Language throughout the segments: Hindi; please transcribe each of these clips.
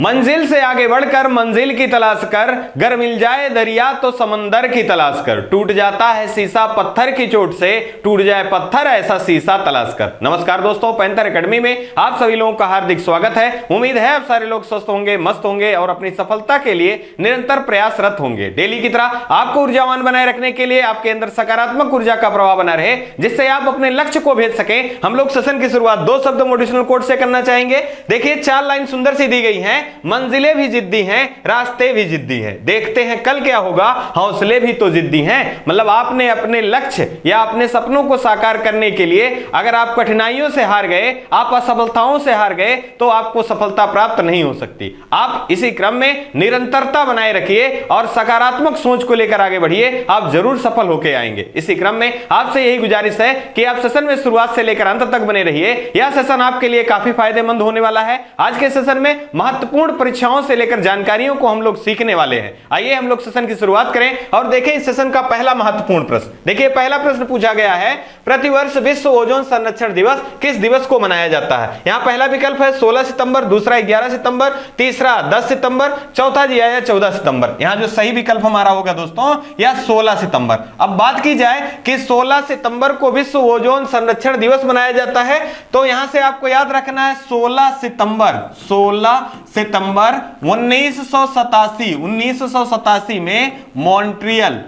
मंजिल से आगे बढ़कर मंजिल की तलाश कर, गर मिल जाए दरिया तो समंदर की तलाश कर, टूट जाता है शीशा पत्थर की चोट से, टूट जाए पत्थर ऐसा शीशा तलाश कर। नमस्कार दोस्तों, पैंथर एकेडमी में आप सभी लोगों का हार्दिक स्वागत है। उम्मीद है आप सारे लोग स्वस्थ होंगे, मस्त होंगे और अपनी सफलता के लिए निरंतर प्रयासरत होंगे। डेली की तरह आपको ऊर्जावान बनाए रखने के लिए आपके अंदर सकारात्मक ऊर्जा का प्रवाह बना रहे, जिससे आप अपने लक्ष्य को भेज सके, हम लोग सेशन की शुरुआत दो शब्द मोटिवेशनल कोट से करना चाहेंगे। देखिए, 4 लाइन सुंदर सी दी गई हैं। मंजिलें भी जिद्दी हैं, रास्ते भी जिद्दी हैं, देखते हैं कल क्या होगा, हौसले भी तो जिद्दी हैं। मतलब आपने अपने लक्ष्य या अपने सपनों को साकार करने के लिए अगर आप कठिनाइयों से हार गए, आप असफलताओं से हार गए, तो आपको सफलता प्राप्त नहीं हो सकती। आप इसी क्रम में निरंतरता बनाए रखिए और सकारात्मक सोच को लेकर आगे बढ़िए, आप जरूर सफल होकर आएंगे। इसी क्रम में आपसे यही गुजारिश है कि आप सेशन में शुरुआत से लेकर अंत तक बने रहिए। यह सेशन आपके लिए काफी फायदेमंद होने वाला है। आज के सेशन में महत्वपूर्ण परीक्षाओं से लेकर जानकारियों को हम लोग सीखने वाले हैं। आइए हम लोग सेशन की शुरुआत करें और देखें इस सेशन का पहला महत्वपूर्ण प्रश्न। देखिए, पहला प्रश्न पूछा गया है, प्रतिवर्ष विश्व ओजोन संरक्षण दिवस किस दिवस को मनाया जाता है? यहां पहला विकल्प है 16 सितंबर, दूसरा 11 सितंबर, तीसरा 10 सितंबर, चौथा जी आया 14 सितंबर। यहां जो सही विकल्प हमारा होगा दोस्तों, यह 16 सितंबर। अब बात की जाए कि 16 सितंबर को विश्व ओजोन संरक्षण दिवस मनाया जाता है, तो यहां से आपको याद रखना है 16 सितंबर 1987 में मॉन्ट्रियल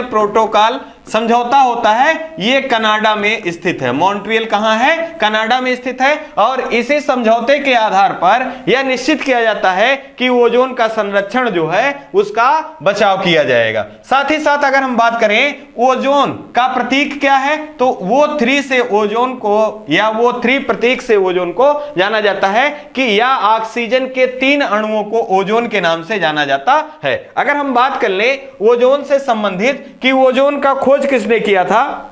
प्रोटोकॉल समझौता होता है। यह कनाडा में स्थित है। मॉन्ट्रियल कहां है? कनाडा में स्थित है। और इसी समझौते के आधार पर यह निश्चित किया जाता है कि ओजोन का संरक्षण जो है उसका बचाव किया जाएगा। साथ ही साथ अगर हम बात करें ओजोन का प्रतीक क्या है, तो O3 से ओजोन को या O3 प्रतीक से ओजोन को जाना जाता है कि यह ऑक्सीजन के 3 अणुओं को ओजोन के नाम से जाना जाता है। अगर हम बात कर ले ओजोन से संबंधित कि ओजोन का खोज किसने किया था,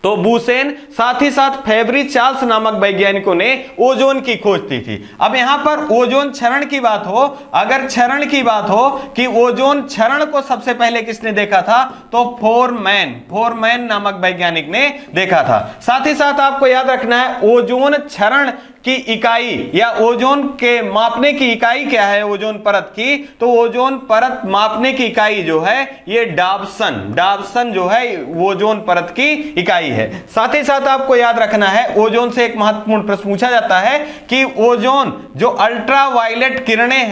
तो बूसेन, साथ ही साथ फेब्री चार्ल्स नामक वैज्ञानिकों ने ओजोन की खोज की थी। अब यहां पर ओजोन क्षरण की बात हो, अगर क्षरण की बात हो कि ओजोन क्षरण को सबसे पहले किसने देखा था, तो फोरमैन नामक वैज्ञानिक ने देखा था। साथ ही साथ आपको याद रखना है ओजोन क्षरण की इकाई या ओजोन के मापने की इकाई क्या है ओजोन परत की, तो ओजोन परत मापने की इकाई जो है ये डाबसन जो है ओजोन परत की इकाई है। साथ ही साथ आपको याद रखना है ओजोन से एक महत्वपूर्ण प्रश्न पूछा जाता है कि ओजोन जो अल्ट्रावायलेट किरणें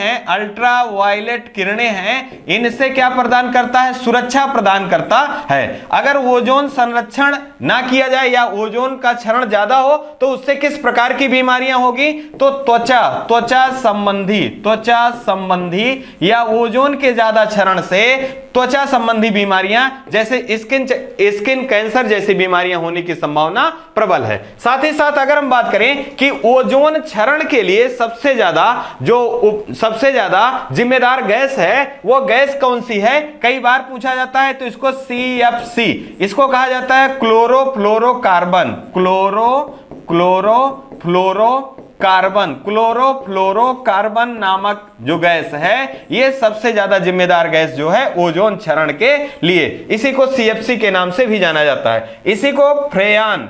हैं इनसे क्या प्रदान करता है? सुरक्षा प्रदान करता है। अगर ओजोन संरक्षण ना किया जाए या ओजोन का क्षरण ज्यादा हो तो उससे किस प्रकार की बीमारियां होगी, तो त्वचा संबंधी या ओजोन के ज्यादा क्षरण से त्वचा संबंधी बीमारियां जैसे स्किन कैंसर जैसी बीमारियां होने की संभावना प्रबल है। साथ ही साथ अगर हम बात करें कि ओजोन क्षरण के लिए सबसे ज्यादा जिम्मेदार गैस है, वो गैस कौन सी है? कई बार पूछा जाता है, तो इसको CFC इसको कहा जाता है क्लोरोफ्लोरोकार्बन नामक जो गैस है, ये सबसे ज्यादा जिम्मेदार गैस जो है ओजोन क्षरण के लिए। इसी को CFC के नाम से भी जाना जाता है। इसी को फ्रेयान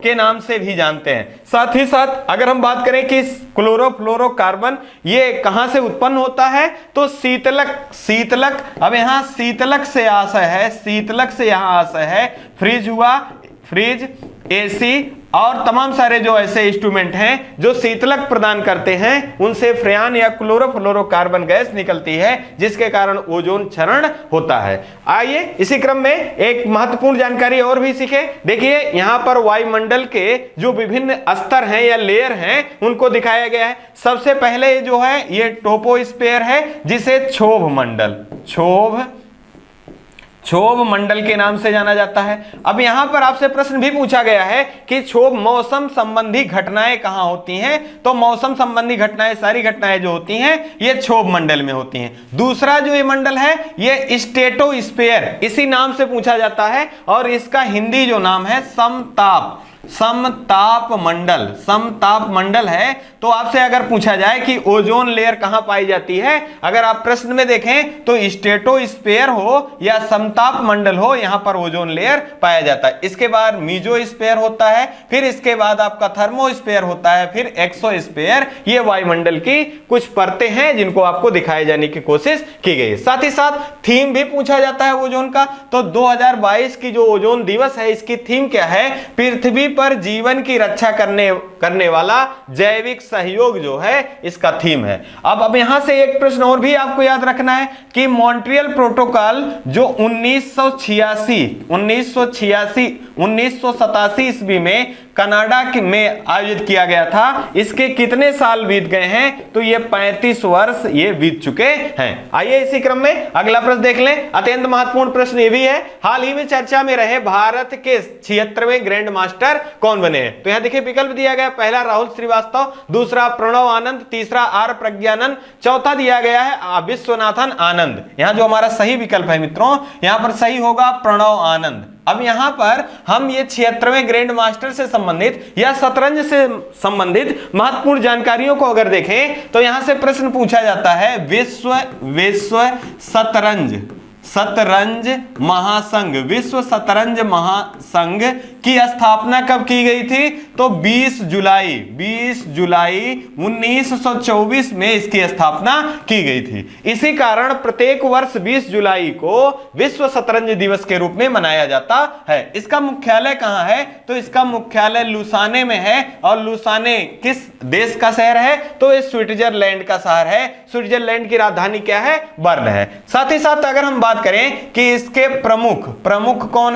के नाम से भी जानते हैं। साथ ही साथ अगर हम बात करें कि क्लोरोफ्लोरोकार्बन ये कहां से उत्पन्न होता है, तो शीतलक। अब यहां शीतलक से यहां आशय है फ्रिज, AC और तमाम सारे जो ऐसे इंस्ट्रूमेंट हैं जो शीतलक प्रदान करते हैं, उनसे फ्रेयान या क्लोरोफ्लोरोकार्बन गैस निकलती है, जिसके कारण ओजोन क्षरण होता है। आइए इसी क्रम में एक महत्वपूर्ण जानकारी और भी सीखें। देखिए, यहां पर वायुमंडल के जो विभिन्न स्तर हैं या लेयर हैं उनको दिखाया गया है। सबसे पहले जो है ये टोपोस्फेयर है, जिसे क्षोभ मंडल के नाम से जाना जाता है। अब यहां पर आपसे प्रश्न भी पूछा गया है कि क्षोभ मौसम संबंधी घटनाएं कहां होती हैं, तो मौसम संबंधी घटनाएं, सारी घटनाएं जो होती हैं ये क्षोभ मंडल में होती हैं। दूसरा जो ये मंडल है ये स्ट्रेटोस्फेयर इसी नाम से पूछा जाता है और इसका हिंदी जो नाम है समताप समताप मंडल, समताप मंडल है। तो आपसे अगर पूछा जाए कि ओजोन लेयर कहां पाई जाती है, अगर आप प्रश्न में देखें तो स्ट्रेटोस्फीयर हो या समताप मंडल हो, यहां पर ओजोन लेयर पाया जाता है। इसके बाद मीजोस्फीयर होता है, फिर इसके बाद आपका थर्मोस्फीयर होता है, फिर एक्सोस्फीयर। ये वायुमंडल की कुछ परतें हैं जिनको आपको दिखाए जाने की कोशिश की गई है। साथ ही साथ थीम भी पूछा जाता है ओजोन का। तो 2022 की जो ओजोन दिवस है, इसकी थीम क्या है? पृथ्वी पर जीवन की रक्षा करने वाला जैविक सहयोग जो है, इसका थीम है। अब यहां से एक प्रश्न और भी आपको याद रखना है कि मॉन्ट्रियल प्रोटोकॉल जो 1987 ईस्वी में कनाडा में आयोजित किया गया था, इसके कितने साल बीत गए हैं? तो ये 35 वर्ष ये बीत चुके हैं। आइए इसी क्रम में अगला प्रश्न देख लें। अत्यंत महत्वपूर्ण प्रश्न ये भी है, हाल ही में चर्चा में रहे भारत के 76वें ग्रैंड मास्टर कौन बने हैं? तो यहां देखिए विकल्प दिया गया, पहला राहुल श्रीवास्तव, दूसरा प्रणव आनंद, तीसरा आर प्रज्ञानंद, चौथा दिया गया है विश्वनाथन आनंद। यहां जो हमारा सही विकल्प है मित्रों, यहां पर सही होगा प्रणव आनंद। अब यहां पर हम ये 76वें ग्रैंड मास्टर से संबंधित या शतरंज से संबंधित महत्वपूर्ण जानकारियों को अगर देखें तो यहां से प्रश्न पूछा जाता है, विश्व शतरंज महासंघ, विश्व शतरंज महासंघ की स्थापना कब की गई थी? तो 20 जुलाई 1924 में इसकी स्थापना की गई थी। इसी कारण प्रत्येक वर्ष 20 जुलाई को विश्व शतरंज दिवस के रूप में मनाया जाता है। इसका मुख्यालय कहां है? तो इसका मुख्यालय लुसाने में है। और लुसाने किस देश का शहर है? तो ये स्विट्जरलैंड का शहर है। स्विट्जरलैंड की राजधानी क्या है? बर्न है। साथ ही साथ अगर हम बात करें कि इसके प्रमुख कौन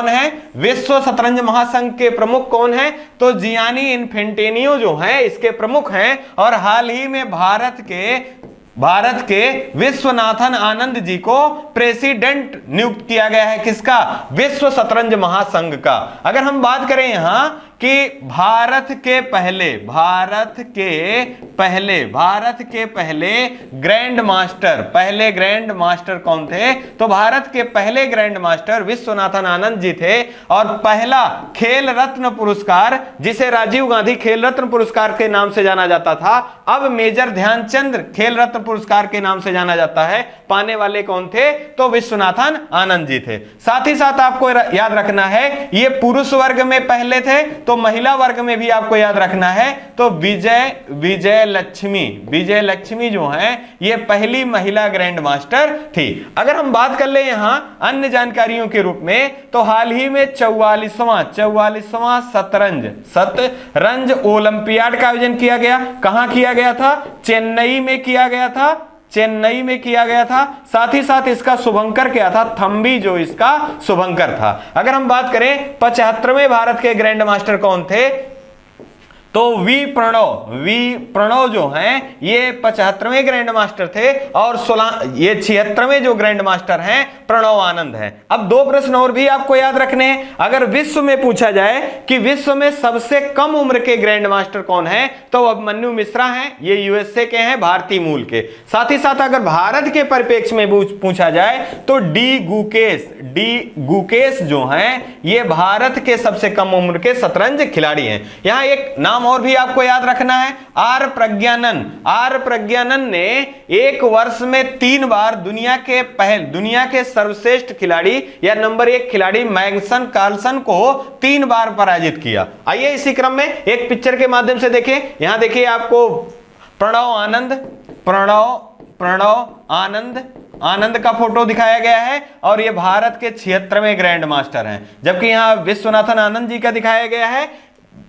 है? विश्व शतरंज महासंघ के प्रमुख कौन है? तो जियानी इन्फेंटिनो जो है इसके प्रमुख हैं। और हाल ही में भारत के विश्वनाथन आनंद जी को प्रेसिडेंट नियुक्त किया गया है। किसका? विश्व शतरंज महासंघ का। अगर हम बात करें यहां कि भारत के पहले ग्रैंड मास्टर कौन थे? तो भारत के पहले ग्रैंड मास्टर विश्वनाथन आनंद जी थे। और पहला खेल रत्न पुरस्कार, जिसे राजीव गांधी खेल रत्न पुरस्कार के नाम से जाना जाता था, अब मेजर ध्यानचंद खेल रत्न पुरस्कार के नाम से जाना जाता है, पाने वाले कौन थे? तो विश्वनाथन आनंद जी थे। साथ ही साथ आपको याद रखना है, ये पुरुष वर्ग में पहले थे, तो महिला वर्ग में भी आपको याद रखना है। तो विजय लक्ष्मी जो हैं, ये पहली महिला ग्रैंड मास्टर थी। अगर हम बात कर ले यहां अन्य जानकारियों के रूप में, तो हाल ही में 44वां शतरंज ओलंपियाड का आयोजन किया गया। कहां किया गया था? चेन्नई में किया गया था। साथ ही साथ इसका शुभंकर क्या था? थंबी जो इसका शुभंकर था। अगर हम बात करें 75वें भारत के ग्रैंड मास्टर कौन थे? तो वी प्रणव जो हैं, ये 75वें ग्रैंड मास्टर थे। और 76वें जो ग्रैंड मास्टर हैं प्रणव आनंद हैं। अब दो प्रश्न और भी आपको याद रखने हैं। अगर विश्व में पूछा जाए कि विश्व में सबसे कम उम्र के ग्रैंड मास्टर कौन है, तो अभिमन्यु मिश्रा हैं। ये यूएसए के हैं, भारतीय मूल के। साथ ही साथ अगर भारत के परिप्रेक्ष्य में पूछा जाए तो डी गुकेश जो हैं, ये भारत के सबसे कम उम्र के शतरंज खिलाड़ी हैं। यहां एक नाम और भी आपको याद रखना है, आर प्रज्ञानन ने एक वर्ष में 3 बार दुनिया के सर्वश्रेष्ठ खिलाड़ी या नंबर 1 खिलाड़ी मैग्नस कार्लसन को 3 बार पराजित किया। आइए इसी क्रम में एक पिक्चर के माध्यम से देखें। यहां देखिए आपको प्रणव आनंद का फोटो दिखाया गया है। और ये भारत के 76वें ग्रैंड मास्टर हैं। जबकि यहां विश्वनाथन आनंद जी का दिखाया गया है।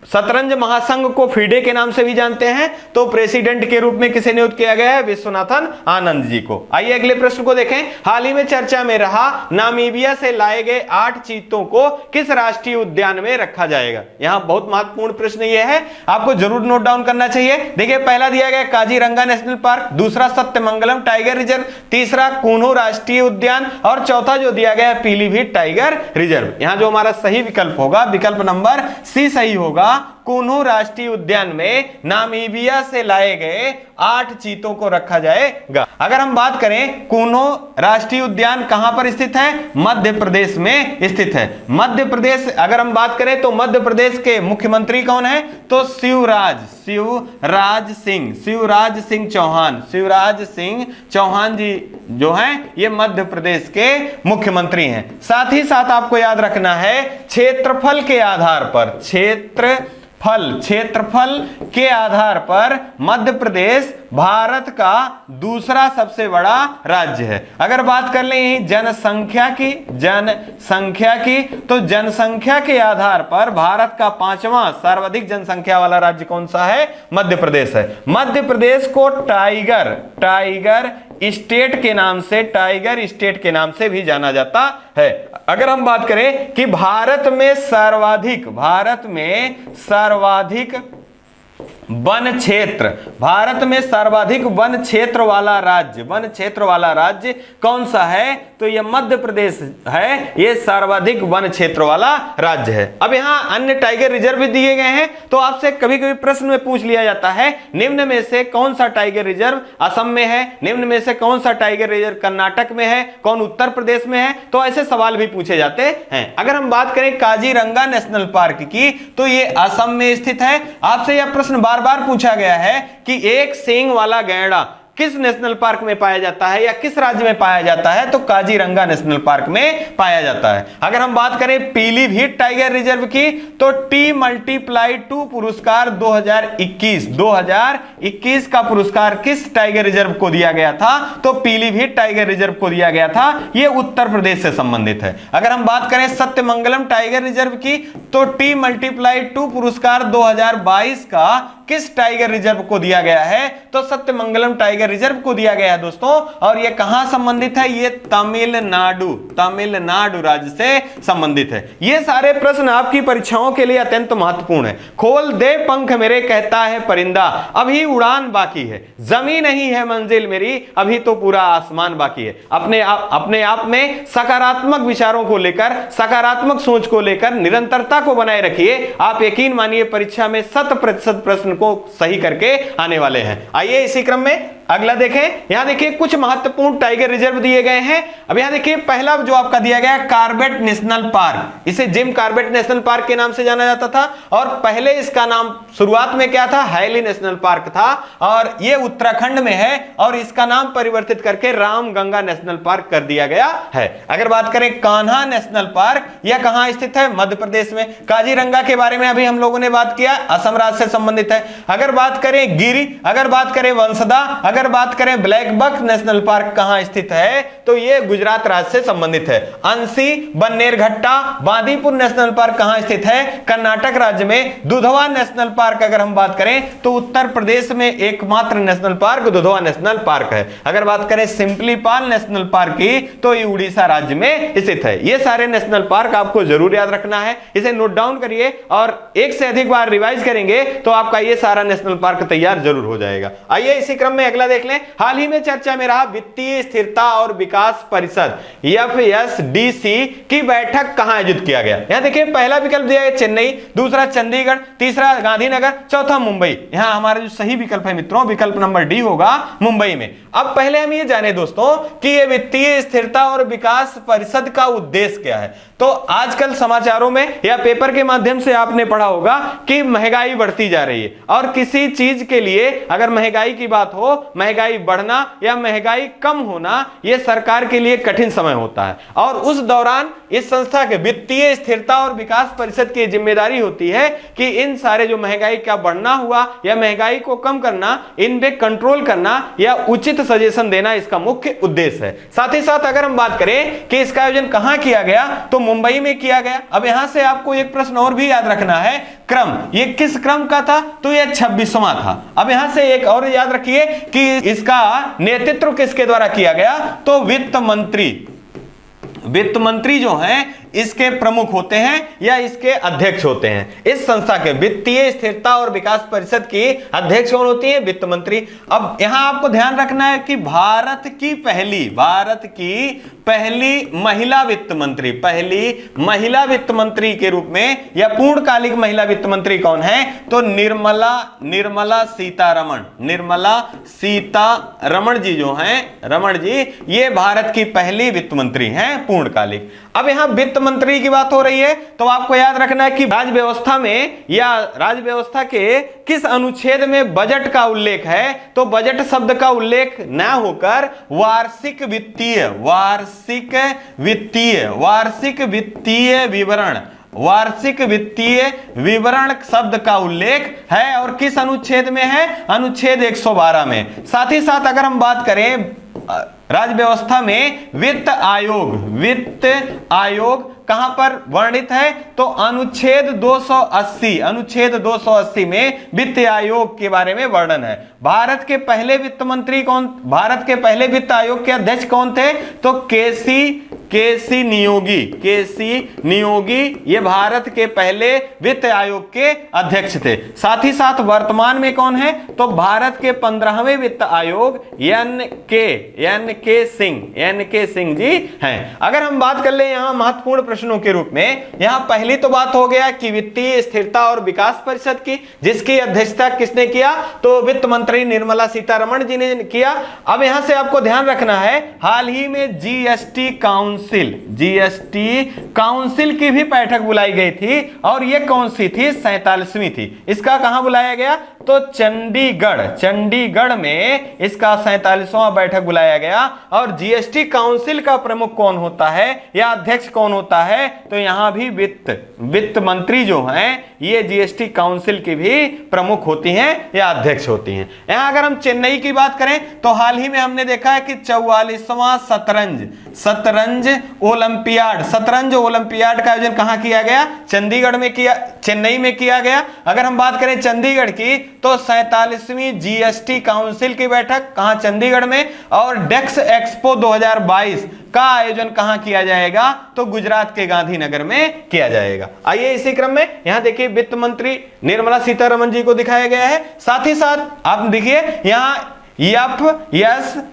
शतरंज महासंघ को फीडे के नाम से भी जानते हैं। तो प्रेसिडेंट के रूप में किसे नियुक्त किया गया है? विश्वनाथन आनंद जी को। आइए अगले प्रश्न को देखें। हाल ही में चर्चा में रहा नामीबिया से लाए गए 8 चीतों को किस राष्ट्रीय उद्यान में रखा जाएगा? यहां बहुत महत्वपूर्ण प्रश्न यह है, आपको जरूर नोट डाउन करना चाहिए। देखिए पहला दिया गया काजीरंगा नेशनल पार्क, दूसरा सत्यमंगलम टाइगर रिजर्व, तीसरा कूनो राष्ट्रीय उद्यान और चौथा जो दिया गया पीलीभीत टाइगर रिजर्व। यहां जो हमारा सही विकल्प होगा, विकल्प नंबर सी सही होगा, कुन्नू राष्ट्रीय उद्यान में नामीबिया से लाए गए 8 चीतों को रखा जाएगा। अगर हम बात करें कुन्नू राष्ट्रीय उद्यान कहां पर स्थित है, मध्य प्रदेश में स्थित है। मध्य प्रदेश, अगर हम बात करें तो मध्य प्रदेश के मुख्यमंत्री कौन है, तो शिवराज सिंह चौहान जी जो हैं ये मध्य प्रदेश के मुख्यमंत्री हैं। साथ ही साथ आपको याद रखना है क्षेत्रफल के आधार पर, क्षेत्रफल के आधार पर मध्य प्रदेश भारत का दूसरा सबसे बड़ा राज्य है। अगर बात कर लें जनसंख्या की तो जनसंख्या के आधार पर भारत का 5वां सर्वाधिक जनसंख्या वाला राज्य कौन सा है, मध्य प्रदेश है। मध्य प्रदेश को टाइगर स्टेट के नाम से भी जाना जाता है। अगर हम बात करें कि भारत में सर्वाधिक वन क्षेत्र वाला राज्य कौन सा है, तो यह मध्य प्रदेश है। यह सर्वाधिक वन क्षेत्र वाला राज्य है। अब यहां अन्य टाइगर रिजर्व भी दिए गए हैं, तो आपसे कभी कभी प्रश्न में पूछ लिया जाता है निम्न में से कौन सा टाइगर रिजर्व असम में है, निम्न में से कौन सा टाइगर रिजर्व कर्नाटक में है, कौन उत्तर प्रदेश में है, तो ऐसे सवाल भी पूछे जाते हैं। अगर हम बात करें काजीरंगा नेशनल पार्क की तो यह असम में स्थित है। आपसे यह प्रश्न बार बार पूछा गया है कि एक सींग वाला गैंडा किस नेशनल पार्क में पाया जाता है या किस राज्य में पाया जाता है, तो काजीरंगा नेशनल पार्क में पाया जाता है। अगर हम बात करें पीलीभीत टाइगर रिजर्व की तो T×2 पुरस्कार 2021 का पुरस्कार किस टाइगर रिजर्व को दिया गया था, तो पीलीभीत टाइगर रिजर्व को दिया गया था। यह उत्तर प्रदेश से संबंधित है। अगर हम बात करें सत्यमंगलम टाइगर रिजर्व की तो T×2 पुरस्कार 2022 का किस टाइगर रिजर्व को दिया गया है, तो सत्यमंगलम टाइगर रिजर्व को दिया गया है दोस्तों। और यह कहां संबंधित है, यह तमिलनाडु राज्य से संबंधित है। यह सारे प्रश्न आपकी परीक्षाओं के लिए अत्यंत महत्वपूर्ण है। खोल दे पंख मेरे कहता है परिंदा, अभी उड़ान बाकी है, जमीन नहीं है मंजिल मेरी, अभी तो पूरा आसमान बाकी है। अपने आप में सकारात्मक विचारों को लेकर, सकारात्मक सोच को लेकर निरंतरता को बनाए रखिए। आप यकीन मानिए परीक्षा में 100% प्रश्न को सही करके आने वाले हैं। आइए इसी क्रम में अगला देखें। यहां देखिए कुछ महत्वपूर्ण टाइगर रिजर्व दिए गए हैं। अब यहां देखिए पहला जो आपका दिया गया है कॉर्बेट नेशनल पार्क, इसे जिम कॉर्बेट नेशनल पार्क के नाम से जाना जाता था और पहले इसका नाम शुरुआत में क्या था, हैली नेशनल पार्क था और यह उत्तराखंड में है और इसका नाम परिवर्तित करके रामगंगा नेशनल पार्क कर दिया गया है। अगर बात करें कान्हा नेशनल पार्क, यह कहां स्थित है, मध्य प्रदेश में। काजीरंगा के बारे में अभी हम लोगों ने बात किया, असम राज्य से संबंधित है। अगर बात करें गिरी, अगर बात करें वंशदा, अगर बात करें ब्लैक बक नेशनल पार्क कहां स्थित है, तो यह गुजरात राज्य से संबंधित है। अंसी, बन्नेरघट्टा, बांदीपुर नेशनल पार्क कहां स्थित है, कर्नाटक राज्य में। दुधवा नेशनल पार्क अगर हम बात करें तो उत्तर प्रदेश में एकमात्र national park Dudhwa national park है। अगर बात करें सिंपलीपाल नेशनल पार्क की तो ये उड़ीसा राज्य में स्थित है। ये सारे नेशनल पार्क आपको जरूर याद रखना है, इसे नोट डाउन करिए और एक से अधिक बार रिवाइज करेंगे तो आपका ये सारा नेशनल पार्क तैयार जरूर हो जाएगा। आइए इसी क्रम में अगला देख लें। हाल ही में चर्चा में रहा वित्तीय स्थिरता और विकास परिषद FSDC की बैठक कहां आयोजित किया गया। यहां देखिए पहला विकल्प दिया है चेन्नई, दूसरा चंडीगढ़, तीसरा गांधीनगर, चौथा मुंबई। यहां हमारा जो सही विकल्प है मित्रों, विकल्प नंबर डी होगा, मुंबई में। अब पहले हम ये जाने दोस्तों कि ये वित्तीय स्थिरता और विकास परिषद का उद्देश्य क्या है। तो आजकल समाचारों में या पेपर के माध्यम से आपने पढ़ा होगा कि महंगाई बढ़ती जा रही है और किसी चीज के लिए अगर महंगाई की बात हो, महंगाई बढ़ना या महंगाई कम होना यह सरकार के लिए कठिन समय होता है और उस दौरान इस संस्था के वित्तीय स्थिरता और विकास परिषद की जिम्मेदारी होती है कि इन सारे जो महंगाई का बढ़ना हुआ या महंगाई को कम करना, इन पे कंट्रोल करना या उचित सजेशन देना इसका मुख्य उद्देश्य है। साथ ही साथ अगर हम बात करें कि इसका आयोजन कहां किया गया तो मुंबई में किया गया। अब यहां से आपको एक प्रश्न और भी याद रखना है, क्रम, ये किस क्रम का था, तो यह 26वां था। अब यहां से एक और याद रखिए कि इसका नेतृत्व किसके द्वारा किया गया, तो वित्त मंत्री जो हैं इसके प्रमुख होते हैं या इसके अध्यक्ष होते हैं। इस संस्था के वित्तीय स्थिरता और विकास परिषद की अध्यक्ष कौन होती है? वित्त मंत्री। अब यहां आपको ध्यान रखना है कि भारत की पहली महिला वित्त मंत्री के रूप में या पूर्णकालिक महिला वित्त मंत्री कौन है? तो निर्मला सीतारमण जी जो हैं, रमण जी, ये भारत की पहली वित्त मंत्री हैं पूर्णकालिक। अब यहां वित्त मंत्री की बात हो रही है तो आपको याद रखना है कि राज्य व्यवस्था में या राज्य व्यवस्था के किस अनुच्छेद में बजट का उल्लेख है? तो बजट शब्द का उल्लेख न होकर वार्षिक वित्तीय विवरण शब्द का उल्लेख है। और किस अनुच्छेद में है? अनुच्छेद 112 में। साथ ही साथ अगर हम बात करें राज्य व्यवस्था में वित्त आयोग कहां पर वर्णित है? तो अनुच्छेद 280 में वित्त आयोग के बारे में वर्णन है। भारत के पहले वित्त मंत्री कौन? भारत के पहले वित्त आयोग के अध्यक्ष कौन थे? तो केसी नियोगी ये भारत के पहले वित्त आयोग के अध्यक्ष थे। साथ ही साथ वर्तमान में कौन है? तो भारत के 15वें वित्त आयोग एन के सिंह जी हैं। अगर हम बात कर ले यहां महत्वपूर्ण प्रश्नों के रूप में, यहां पहली तो बात हो गया कि वित्तीय स्थिरता और विकास परिषद की, जिसकी अध्यक्षता किसने किया? तो वित्त मंत्री निर्मला सीतारमण जी ने किया। अब यहां से आपको ध्यान रखना है, हाल ही में जीएसटी काउंसिल की भी बैठक बुलाई गई थी और यह कौन सी थी? 47वीं थी। इसका कहां बुलाया गया? तो चंडीगढ़ में इसका 47वां बैठक बुलाया गया। और जीएसटी काउंसिल का प्रमुख कौन होता है या अध्यक्ष कौन होता है? तो यहां भी वित्त मंत्री जो हैं ये जीएसटी काउंसिल की भी प्रमुख होती हैं या अध्यक्ष होती हैं। यहां अगर हम चेन्नई की बात करें तो हाल ही में हमने देखा है कि 44वां शतरंज ओलंपियाड का आयोजन कहां किया गया? चेन्नई में किया गया। अगर हम बात करें चंडीगढ़ की तो 47वीं जीएसटी काउंसिल की बैठक कहां? चंडीगढ़ में। और डेक्स एक्सपो 2022 का आयोजन कहां किया जाएगा? तो गुजरात के गांधीनगर में किया जाएगा। आइए इसी क्रम में यहां देखिए वित्त मंत्री निर्मला सीतारमण जी को दिखाया गया है। साथ ही साथ आप देखिए यहां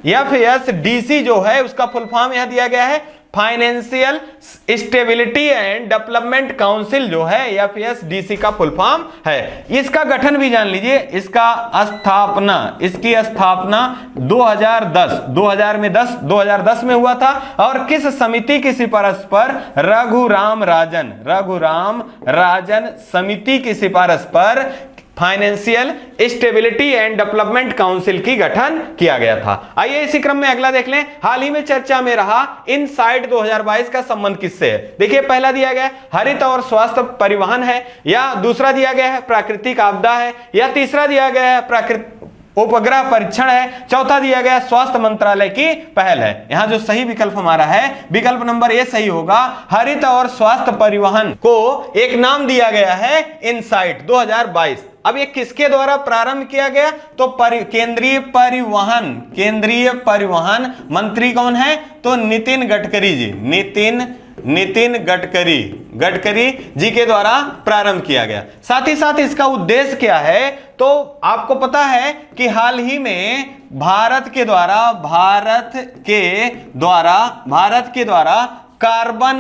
FSDC जो है उसका फुल फॉर्म यहां दिया गया है, financial stability and development council जो है FSDC का फुल फॉर्म है। इसका गठन भी जान लीजिए, इसकी स्थापना 2010 में हुआ था। और किस समिति की सिफारिश पर? रघुराम राजन समिति की सिफारिश पर financial stability and development council की गठन किया गया था। आइए इसी क्रम में अगला देख लें। हाल ही में चर्चा में रहा इनसाइट 2022 का संबंध किससे है? देखिए पहला दिया गया हरित और स्वास्थ्य परिवहन है, या दूसरा दिया गया है प्राकृतिक आपदा है, या तीसरा दिया गया है उपग्रह परीक्षण है, चौथा दिया गया स्वास्थ्य मंत्रालय की पहल है। यहां जो सही विकल्प हमारा है विकल्प नंबर ए सही होगा। हरित और स्वास्थ्य परिवहन को एक नाम दिया गया है इनसाइट 2022। अब ये किसके द्वारा प्रारंभ किया गया? तो केंद्रीय परिवहन मंत्री कौन है? तो नितिन गडकरी जी, नितिन गडकरी जी के द्वारा प्रारंभ किया गया। साथ ही साथ इसका उद्देश्य क्या है? तो आपको पता है कि हाल ही में भारत के द्वारा कार्बन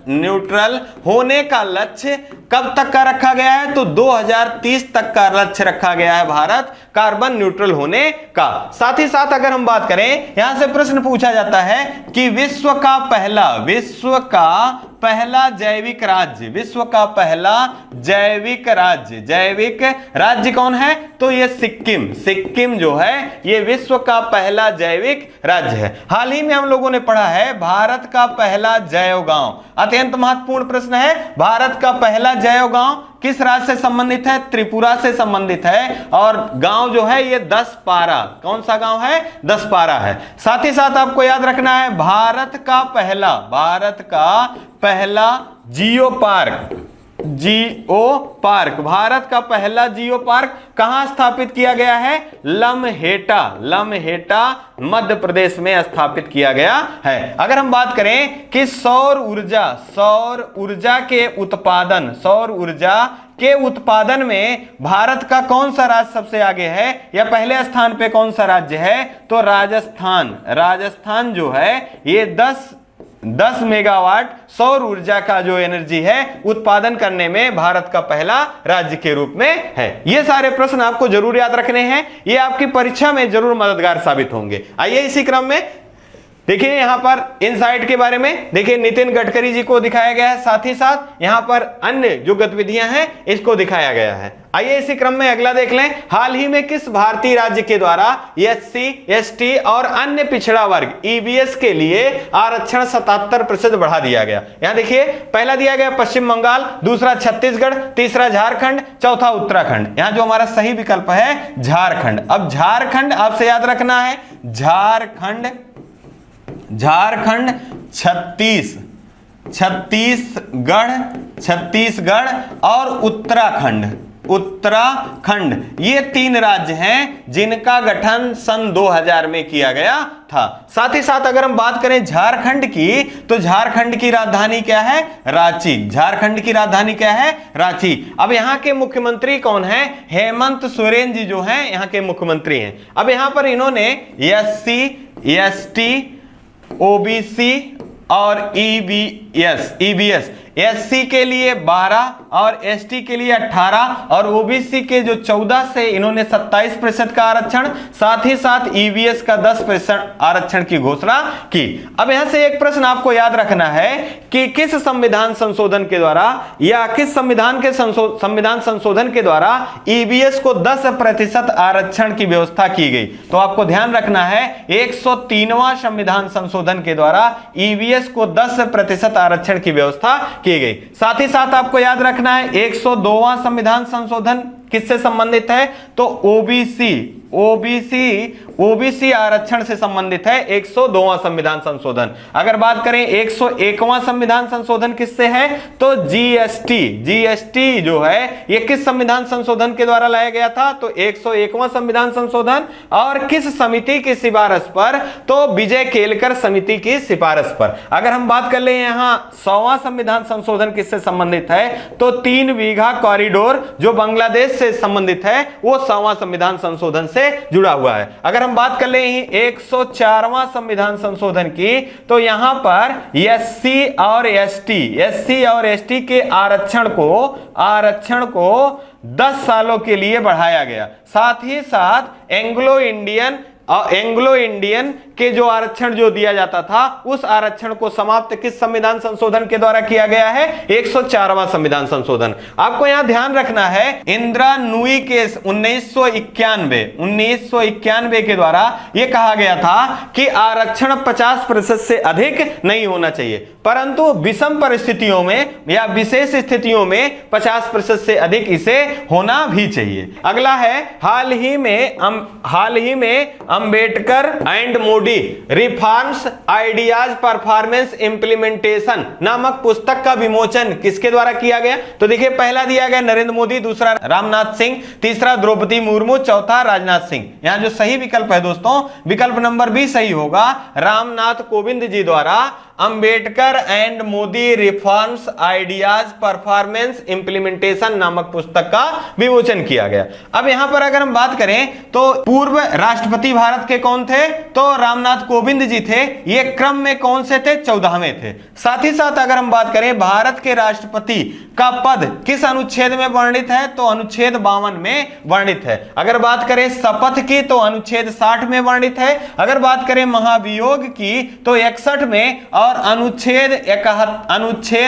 न्यूट्रल होने का लक्ष्य कब तक का रखा गया है? तो 2030 तक का लक्ष्य रखा गया है भारत कार्बन न्यूट्रल होने का। साथ ही साथ अगर हम बात करें, यहां से प्रश्न पूछा जाता है कि विश्व का पहला जैविक राज्य कौन है? तो ये सिक्किम जो है ये विश्व का पहला जैविक राज्य है। हाल ही में हम लोगों ने पढ़ा है भारत का पहला जैव गांव, अत्यंत महत्वपूर्ण प्रश्न है। भारत का पहला जैव गांव किस राज्य से संबंधित है? त्रिपुरा से संबंधित है। और गांव जो है ये 10 पारा, कौन सा गांव है? 10 पारा है। साथ ही साथ आपको याद रखना है भारत का पहला geo park geo park, Bharat का पहला जियो पार्क कहां स्थापित किया गया है? लम्हेटा, लम्हेटा मध्य प्रदेश में स्थापित किया गया है। अगर हम बात करें कि सौर ऊर्जा के उत्पादन में भारत का कौन सा राज्य सबसे आगे है या पहले स्थान पे कौन सा राज्य है? तो राजस्थान जो है ये 10 मेगावाट सौर ऊर्जा का जो एनर्जी है उत्पादन करने में भारत का पहला राज्य के रूप में है। ये सारे प्रश्न आपको जरूर याद रखने हैं, ये आपकी परीक्षा में जरूर मददगार साबित होंगे। आइए इसी क्रम में देखिए यहां पर इनसाइट के बारे में देखिए नितिन गडकरी जी को दिखाया गया है, साथ ही साथ यहां पर अन्य जो गतिविधियां हैं इसको दिखाया गया है। आइए इसी क्रम में अगला देख लें, हाल ही में किस भारतीय राज्य के द्वारा SC, ST और अन्य पिछड़ा वर्ग EBS के लिए आरक्षण 77% बढ़ा दिया गया? यहां देखिए पहला दिया गया पश्चिम बंगाल, दूसरा छत्तीसगढ़, तीसरा झारखंड, चौथा उत्तराखंड। यहां जो हमारा सही विकल्प है झारखंड। अब झारखंड आपसे याद रखना है, झारखंड, छत्तीसगढ़ और उत्तराखंड ये 3 राज्य हैं जिनका गठन सन 2000 में किया गया था। साथ ही साथ अगर हम बात करें झारखंड की, तो झारखंड की राजधानी क्या है? रांची। झारखंड की राजधानी क्या है? रांची। अब यहाँ के मुख्यमंत्री कौन है? हेमंत सोरेन जी जो हैं यहाँ के मुख्यमंत्री हैं। अब यहाँ पर इन्होंने SC, ST, OBC और EBS SC के लिए 12 और ST के लिए 18 और OBC के जो 14 से इन्होंने 27% का आरक्षण, साथ ही साथ EBS का 10% आरक्षण की घोषणा की। अब यहां से एक प्रश्न आपको याद रखना है कि किस संविधान संशोधन के द्वारा या किस संविधान संशोधन के द्वारा EBS को 10% आरक्षण की व्यवस्था की गई? तो आपको ध्यान रखना है 103वां संविधान संशोधन के द्वारा EBS को 10% आरक्षण की व्यवस्था की गई। साथ ही साथ आपको याद रखना है 102वां संविधान संशोधन किससे संबंधित है? तो ओबीसी आरक्षण से संबंधित है 102वां संविधान संशोधन। अगर बात करें 101वां संविधान संशोधन किससे है? तो जीएसटी जो है ये किस संविधान संशोधन के द्वारा लाया गया था? तो 101वां संविधान संशोधन। और किस समिति की सिफारिश पर? तो विजय केलकर समिति की सिफारिश पर। अगर हम बात कर ले यहाँ 100वां संविधान संशोधन किससे संबंधित है? तो 3 बीघा कॉरिडोर जो बांग्लादेश से संबंधित है वो 100वां संविधान संशोधन से जुड़ा हुआ है। अगर हम बात कर ले 104वां संविधान संशोधन की, तो यहां पर SC और ST के आरक्षण को 10 सालों के लिए बढ़ाया गया। साथ ही साथ एंग्लो इंडियन के जो आरक्षण जो दिया जाता था उस आरक्षण को समाप्त किस संविधान संशोधन के द्वारा किया गया है? 104वां संविधान संशोधन। आपको यहां ध्यान रखना है इंदिरा नूई के 1991 के द्वारा यह कहा गया था कि आरक्षण 50% से अधिक नहीं होना चाहिए, परंतु विषम परिस्थितियों में या विशेष स्थितियों में 50% से अधिक इसे होना भी चाहिए। अगला है हाल ही में Ambedkar and Modi reforms ideas performance implementation नामक पुस्तक का विमोचन किसके द्वारा किया गया? तो देखिए पहला दिया गया नरेंद्र मोदी, दूसरा रामनाथ सिंह, तीसरा द्रौपदी मुर्मू, चौथा राजनाथ सिंह। यहां जो सही विकल्प है दोस्तों, विकल्प नंबर बी सही होगा, रामनाथ कोविंद जी द्वारा Ambedkar and Modi reforms ideas performance implementation नामक पुस्तक का विमोचन किया गया। अब यहां पर अगर हम बात करें तो पूर्व राष्ट्रपति भारत के कौन थे? तो रामनाथ कोविंद जी थे। ये क्रम में कौन से थे? 14वें थे। साथ ही साथ अगर हम बात करें भारत के राष्ट्रपति का पद किस अनुच्छेद में वर्णित है? तो अनुच्छेद 52 में वर्णित है। अगर बात करें शपथ की तो अनुच्छेद 60 में वर्णित है। अगर बात करें महाभियोग की तो 61 में और अनुच्छेद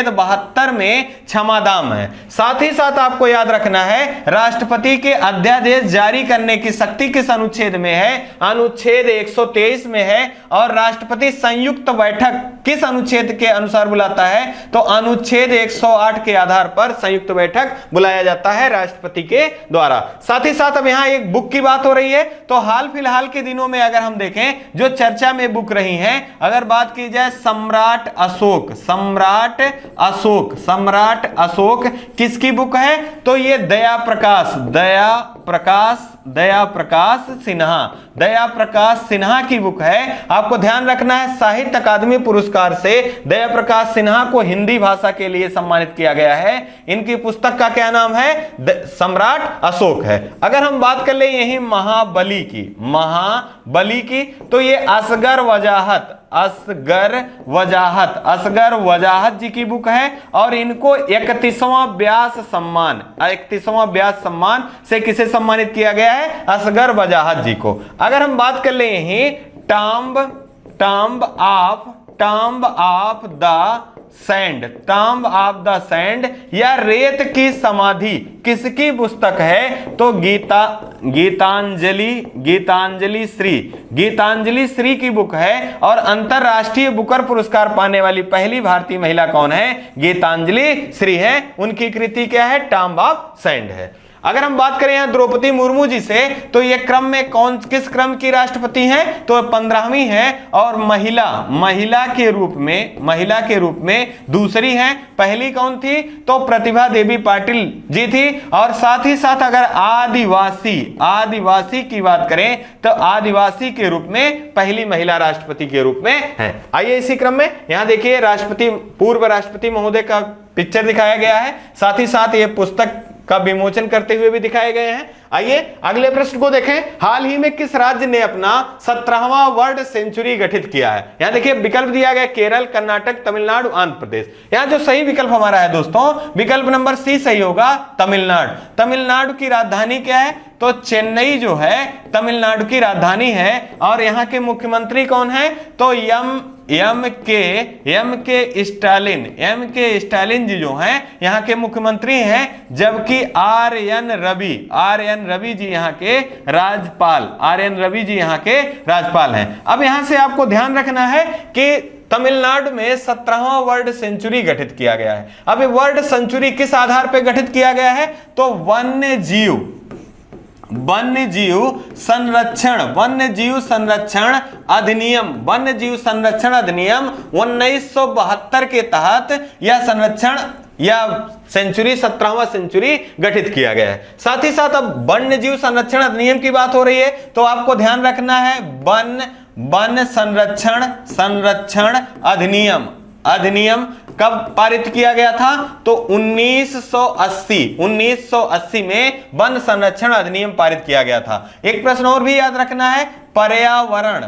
72 में क्षमादान है। साथ ही साथ आपको याद रखना है राष्ट्रपति के अध्यादेश जारी करने की शक्ति किस अनुच्छेद में है? अनुच्छेद 123 में है। और राष्ट्रपति संयुक्त बैठक किस अनुच्छेद के अनुसार बुलाता है? तो अनुच्छेद 108 के आधार पर संयुक्त बैठक बुलाया जाता है राष्ट्रपति के द्वारा। साथ ही साथ अब यहां एक बुक की बात हो रही है, तो हाल फिलहाल के दिनों में अगर हम देखें जो चर्चा में बुक रही हैं, अगर बात की जाए सम्राट अशोक, सम्राट अशोक, सम्राट अशोक किसकी बुक है? तो ये दया प्रकाश, दया प्रकाश, दया प्रकाश सिन्हा, दया प्रकाश सिन्हा की बुक है। आपको ध्यान रखना है साहित्य अकादमी पुरस्कार से दया प्रकाश सिन्हा को हिंदी भाषा के लिए सम्मानित किया गया है। इनकी पुस्तक का क्या नाम है? सम्राट अशोक है। अगर हम बात कर ले यही महाबली की, महाबली की, तो ये असगर वजाहत, असगर वजाहत, असगर वजाहत जी की बुक है और इनको 31वां व्यास सम्मान, 31वां व्यास सम्मान से किसे सम्मानित किया गया है? असगर वजाहत जी को। अगर हम बात कर ले यही tomb of the sand, tomb of the sand या रेत की समाधि किसकी पुस्तक है? तो गीतांजलि श्री की बुक है। और अंतरराष्ट्रीय बुकर पुरस्कार पाने वाली पहली भारतीय महिला कौन है? गीतांजलि श्री है। उनकी कृति क्या है? टॉम्ब ऑफ सैंड है। अगर हम बात करें यहां द्रौपदी मुर्मू जी से, तो ये क्रम में किस क्रम की राष्ट्रपति हैं? तो 15वीं है और महिला के रूप में दूसरी हैं। पहली कौन थी? तो प्रतिभा देवी पाटिल जी थी। और साथ ही साथ अगर आदिवासी की बात करें तो आदिवासी के रूप में पहली महिला राष्ट्रपति के रूप में है। आइए इसी क्रम में यहां देखिए पूर्व राष्ट्रपति महोदय का पिक्चर दिखाया गया है, साथ ही साथ ये पुस्तक का विमोचन करते हुए भी दिखाए गए हैं। आइए अगले प्रश्न को देखें। हाल ही में किस राज्य ने अपना 17वां वर्ल्ड सेंचुरी गठित किया है? यहां देखिए विकल्प दिया गया केरल, कर्नाटक, तमिलनाडु, आंध्र प्रदेश। यहां जो सही विकल्प हमारा है दोस्तों, विकल्प नंबर सी सही होगा, तमिलनाडु। तमिलनाडु की राजधानी क्या है? तो चेन्नई जो है तमिलनाडु की राजधानी है। और यहां के मुख्यमंत्री कौन है? तो एम के स्टालिन जी जो हैं यहाँ के मुख्यमंत्री हैं, जबकि आर एन रवि जी यहाँ के राज्यपाल हैं। अब यहां से आपको ध्यान रखना है कि तमिलनाडु में 17वां वर्ल्ड सेंचुरी गठित किया गया है। अब ये वर्ल्ड सेंचुरी किस आधार पर गठित किया गया है? तो वन्य जीव संरक्षण अधिनियम 1972 के तहत यह संरक्षण या सेंचुरी 17वां सेंचुरी गठित किया गया है। साथ ही साथ अब वन्य जीव संरक्षण अधिनियम की बात हो रही है, तो आपको ध्यान रखना है वन संरक्षण अधिनियम कब पारित किया गया था? तो 1980 में वन संरक्षण अधिनियम पारित किया गया था। एक प्रश्न और भी याद रखना है, पर्यावरण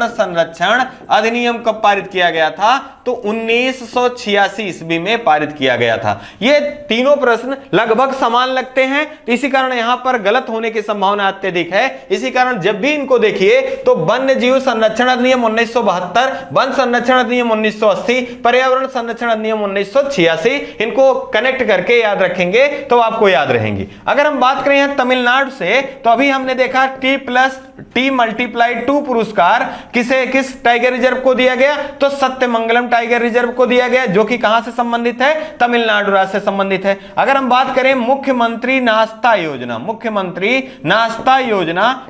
संरक्षण अधिनियम कब पारित किया गया था? तो 1986 ईस्वी में पारित किया गया था। ये तीनों प्रश्न लगभग समान लगते हैं, तो इसी कारण यहां पर गलत होने की संभावना अत्यधिक है। इसी कारण जब भी इनको देखिए तो वन्य जीव संरक्षण अधिनियम 1972, वन संरक्षण अधिनियम 1980, पर्यावरण संरक्षण अधिनियम 1986, इनको कनेक्ट करके याद रखेंगे तो आपको याद रहेंगी। अगर हम बात करें तमिलनाडु से, तो अभी हमने देखा T+T×2 पुरस्कार किस टाइगर रिजर्व को दिया गया? तो सत्यमंगलम टाइगर रिजर्व को दिया गया, जो कि कहां से संबंधित है? तमिलनाडु राज्य से संबंधित है। अगर हम बात करें मुख्यमंत्री नाश्ता योजना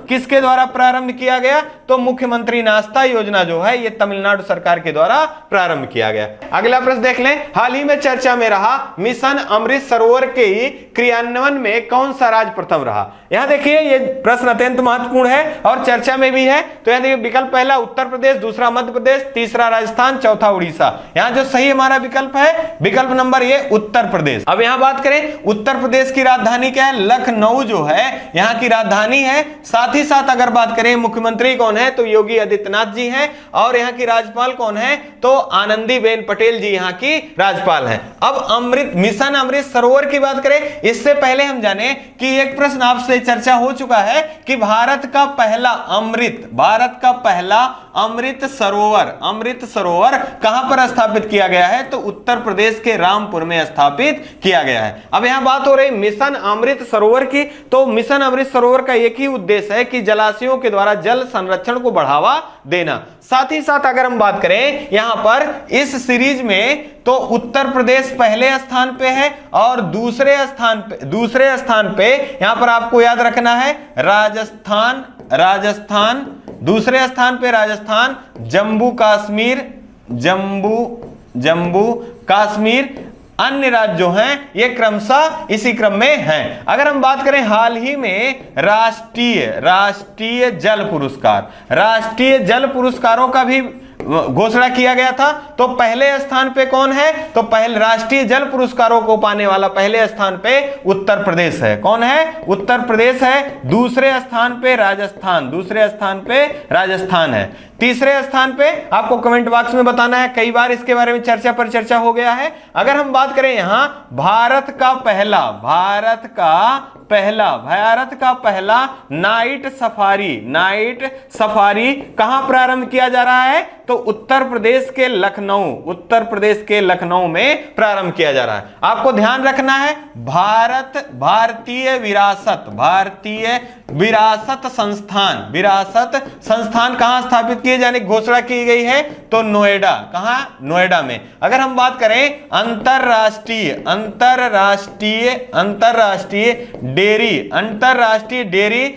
किसके द्वारा प्रारंभ किया गया? तो मुख्यमंत्री नाश्ता योजना जो है ये तमिलनाडु सरकार के द्वारा प्रारंभ किया गया। अगला प्रश्न देख लें। हाल ही में चर्चा में रहा मिशन अमृत सरोवर के क्रियान्वयन में कौन सा राज्य प्रथम रहा? यहां देखिए ये प्रश्न अत्यंत महत्वपूर्ण है और चर्चा में भी है। तो यहां देखिए विकल्प पहला उत्तर प्रदेश, दूसरा मध्य प्रदेश, तीसरा राजस्थान, चौथा उड़ीसा। यहां जो सही हमारा विकल्प है विकल्प नंबर ये उत्तर प्रदेश। अब यहां बात करें उत्तर प्रदेश की राजधानी क्या है? लखनऊ जो है यहां की राजधानी है। साथ ही साथ अगर बात करें मुख्यमंत्री कौन है? तो योगी आदित्यनाथ जी हैं। और यहां की राज्यपाल कौन है? तो आनंदीबेन पटेल जी यहां की राज्यपाल हैं। अब मिशन अमृत सरोवर की बात करें, इससे पहले हम जाने कि एक प्रश्न आपसे चर्चा हो चुका है कि भारत का पहला अमृत सरोवर कहां पर स्थापित किया गया है? तो उत्तर प्रदेश के रामपुर में स्थापित किया गया है। अब यहां बात हो रही मिशन अमृत सरोवर की, तो मिशन अमृत सरोवर का एक ही उद्देश्य है कि जलाशयों के द्वारा जल संरक्षण को बढ़ावा देना। साथ ही साथ अगर हम बात करें यहां पर इस सीरीज में, तो उत्तर प्रदेश पहले स्थान पे है और दूसरे स्थान पे यहां पर आपको याद रखना है राजस्थान दूसरे स्थान पे राजस्थान, जम्मू कश्मीर, जम्मू कश्मीर, अन्य राज्य जो हैं ये क्रमशः इसी क्रम में हैं। अगर हम बात करें हाल ही में राष्ट्रीय जल पुरस्कार, राष्ट्रीय जल पुरस्कारों का भी घोषणा किया गया था, तो पहले स्थान पे कौन है? तो पहले राष्ट्रीय जल पुरस्कारों को पाने वाला पहले स्थान पे उत्तर प्रदेश है। कौन है? उत्तर प्रदेश है। दूसरे स्थान पे राजस्थान, दूसरे स्थान पे राजस्थान है। तीसरे स्थान पे आपको कमेंट बॉक्स में बताना है, कई बार इसके बारे में चर्चा पर चर्चा हो गया है। अगर हम बात करें यहां भारत का पहला नाइट सफारी कहां प्रारंभ किया जा रहा है? तो उत्तर प्रदेश के लखनऊ में प्रारंभ किया जा रहा है। आपको ध्यान रखना है भारतीय विरासत संस्थान कहां स्थापित किए जाने की घोषणा की गई है? तो नोएडा। कहां? नोएडा में। अगर हम बात करें अंतरराष्ट्रीय डेयरी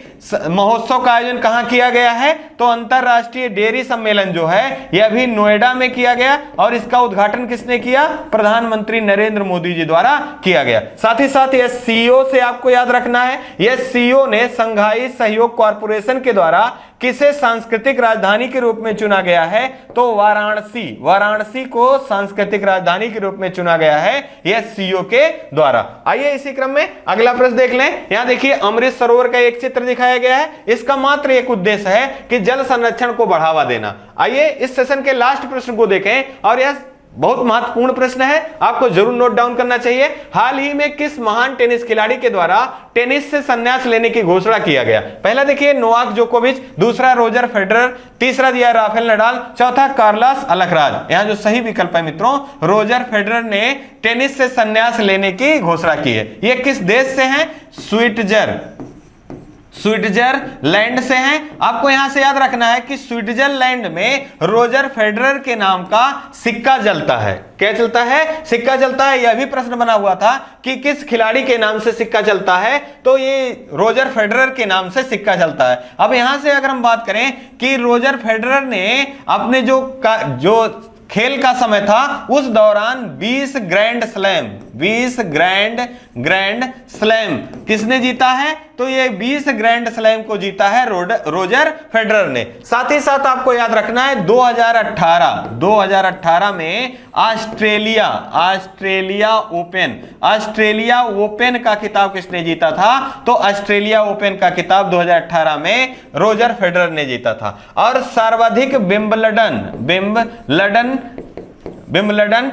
महोत्सव का आयोजन कहां किया गया है? तो अंतरराष्ट्रीय डेयरी सम्मेलन जो है यह भी नोएडा में किया गया, और इसका उद्घाटन किसने किया? प्रधानमंत्री नरेंद्र मोदी जी द्वारा किया गया। साथ ही साथ यह सीईओ से आपको याद रखना है, यह सीईओ ने संघाई सहयोग कॉरपोरेशन के द्वारा किसे सांस्कृतिक राजधानी के रूप में चुना गया है? तो वाराणसी को सांस्कृतिक राजधानी के रूप में चुना गया है, यह सीईओ के द्वारा। आइए इसी क्रम में अगला प्रश्न देख लें। यहां देखिए अमृत सरोवर का एक चित्र दिखाया गया है। इसका मात्र एक उद्देश्य है कि जल संरक्षण को बढ़ावा देना। आइए इस सेशन के लास्ट प्रश्न को देखें, और यह बहुत महत्वपूर्ण प्रश्न है, आपको जरूर नोट डाउन करना चाहिए। हाल ही में किस महान टेनिस खिलाड़ी के द्वारा टेनिस से संन्यास लेने की घोषणा किया गया? पहला देखिए नोवाक जोकोविच, दूसरा रोजर फेडरर, तीसरा दिया राफेल नडाल, चौथा कार्लोस अल्कराज। यहां जो सही विकल्प है मित्रों, रोजर फेडरर ने टेनिस से संन्यास लेने की घोषणा की है। ये किस देश से हैं? स्विट्जरलैंड से हैं। आपको यहां से याद रखना है कि स्विट्जरलैंड में रोजर फेडरर के नाम का सिक्का जलता है। क्या चलता है? सिक्का जलता है। यह भी प्रश्न बना हुआ था कि किस खिलाड़ी के नाम से सिक्का चलता है, तो ये रोजर फेडरर के नाम से सिक्का चलता है। अब यहां से अगर हम बात करें कि रोजर फेडरर ने अपने जो खेल का समय था उस दौरान 20 ग्रैंड स्लैम किसने जीता है? तो ये 20 ग्रैंड स्लैम को जीता है रोजर फेडरर ने। साथ ही साथ आपको याद रखना है 2018 में ऑस्ट्रेलिया ओपन का खिताब किसने जीता था? तो ऑस्ट्रेलिया ओपन का खिताब 2018 में रोजर फेडरर ने जीता था। और सर्वाधिक विंबलडन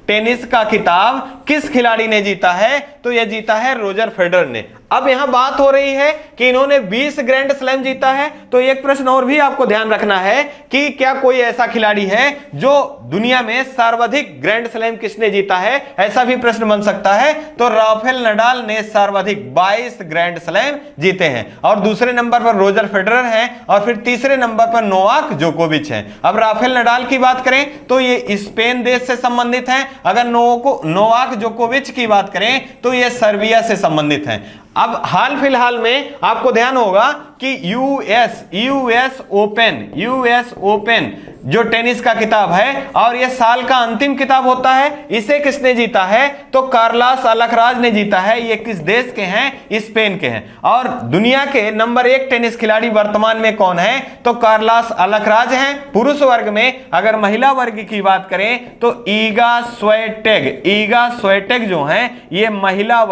टेनिस का खिताब किस खिलाड़ी ने जीता है? तो यह जीता है रोजर फेडरर ने। अब यहां बात हो रही है कि इन्होंने 20 ग्रैंड स्लैम जीता है, तो एक प्रश्न और भी आपको ध्यान रखना है कि क्या कोई ऐसा खिलाड़ी है जो दुनिया में सर्वाधिक ग्रैंड स्लैम किसने जीता है? ऐसा भी प्रश्न बन सकता है। तो राफेल नडाल ने सर्वाधिक 22 ग्रैंड स्लैम जीते हैं, और दूसरे नंबर पर रोजर फेडरर हैं, और फिर तीसरे नंबर पर नोवाक जोकोविच हैं। अब राफेल नडाल की बात करें तो ये स्पेन देश से संबंधित हैं। अगर नोवाक जोकोविच की बात करें तो ये सर्बिया से संबंधित हैं। अब हाल फिलहाल में आपको ध्यान होगा कि यूएस ओपन जो टेनिस का किताब है और यह साल का अंतिम किताब होता है, इसे किसने जीता है? तो कार्लोस अल्कराज ने जीता है। ये किस देश के हैं? स्पेन के हैं। और दुनिया के नंबर 1 टेनिस खिलाड़ी वर्तमान में कौन है? तो कार्लोस अल्कराज हैं पुरुष वर्ग में। अगर महिला वर्ग की बात करें तो ईगा स्विएटेक जो हैं ये महिला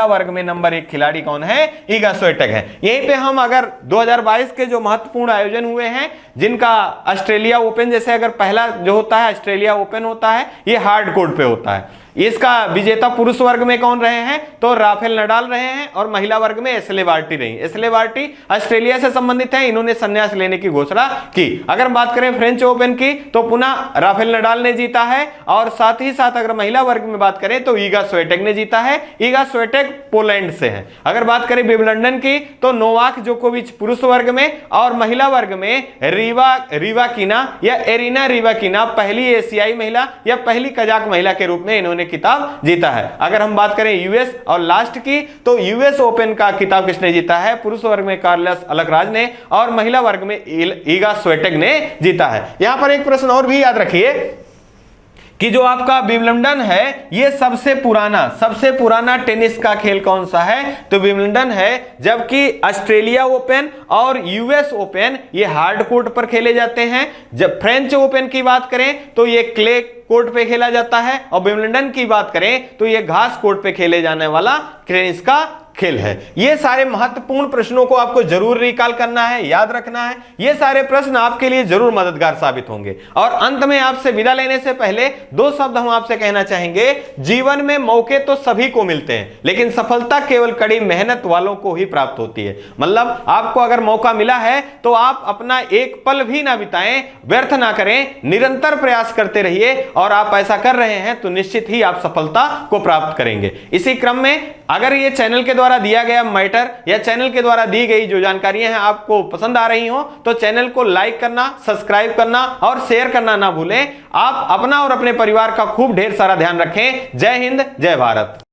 वर्ग में नंबर 1 खिलाड़ी कौन है? ईगा स्विएटेक है। यहीं पे हम अगर 2022 के जो महत्वपूर्ण आयोजन हुए हैं, जिनका ऑस्ट्रेलिया ओपन जैसे अगर पहला जो होता है ऑस्ट्रेलिया ओपन होता है, ये हार्ड कोर्ट पे होता है। इसका विजेता पुरुष वर्ग में कौन रहे हैं? तो राफेल नडाल रहे हैं, और महिला वर्ग में एशले बार्टी रही। एशले बार्टी ऑस्ट्रेलिया से संबंधित है, इन्होंने संन्यास लेने की घोषणा की। अगर हम बात करें फ्रेंच ओपन की तो पुनः राफेल नडाल ने जीता है, और साथ ही साथ अगर महिला वर्ग में बात करें तो ईगा स्विएटेक ने जीता है। ईगा स्विएटेक पोलैंड से है। अगर बात करें विंबलडन की तो नोवाक जोकोविच पुरुष वर्ग में, और महिला वर्ग में रीवाकिना या एरिना रीवाकिना पहली एशियाई महिला या पहली कजाक महिला के रूप में इन्होंने इन्होंने किताब जीता है। अगर हम बात करें यूएस और लास्ट की, तो यूएस ओपन का किताब किसने जीता है? पुरुष वर्ग में कार्लोस अल्कराज ने और महिला वर्ग में इगा स्विएटेक ने जीता है। यहां पर एक प्रश्न और भी याद रखिए कि जो आपका विंबलडन है, ये सबसे पुराना टेनिस का खेल कौन सा है? तो विंबलडन है। जबकि ऑस्ट्रेलिया ओपन और यूएस ओपन ये हार्ड कोर्ट पर खेले जाते हैं। जब फ्रेंच ओपन की बात करें तो ये क्ले कोर्ट पे खेला जाता है, और विंबलडन की बात करें तो ये घास कोर्ट पे खेले जाने वाला टेनिस का खेल है। ये सारे महत्वपूर्ण प्रश्नों को आपको जरूर रिकॉल करना है, याद रखना है। ये सारे प्रश्न आपके लिए जरूर मददगार साबित होंगे। और अंत में आपसे विदा लेने से पहले दो शब्द हम आपसे कहना चाहेंगे। जीवन में मौके तो सभी को मिलते हैं, लेकिन सफलता केवल कड़ी मेहनत वालों को ही प्राप्त होती है। मतलब आपको अगर मौका मिला है तो आप अपना एक पल भी ना बिताएं, व्यर्थ ना करें, निरंतर प्रयास करते रहिए, और आप ऐसा कर रहे हैं तो निश्चित ही आप सफलता को प्राप्त करेंगे। इसी क्रम में अगर ये चैनल के द्वारा दिया गया मैटर या चैनल के द्वारा दी गई जो जानकारियां हैं आपको पसंद आ रही हो, तो चैनल को लाइक करना, सब्सक्राइब करना और शेयर करना ना भूलें। आप अपना और अपने परिवार का खूब ढेर सारा ध्यान रखें। जय हिंद, जय भारत।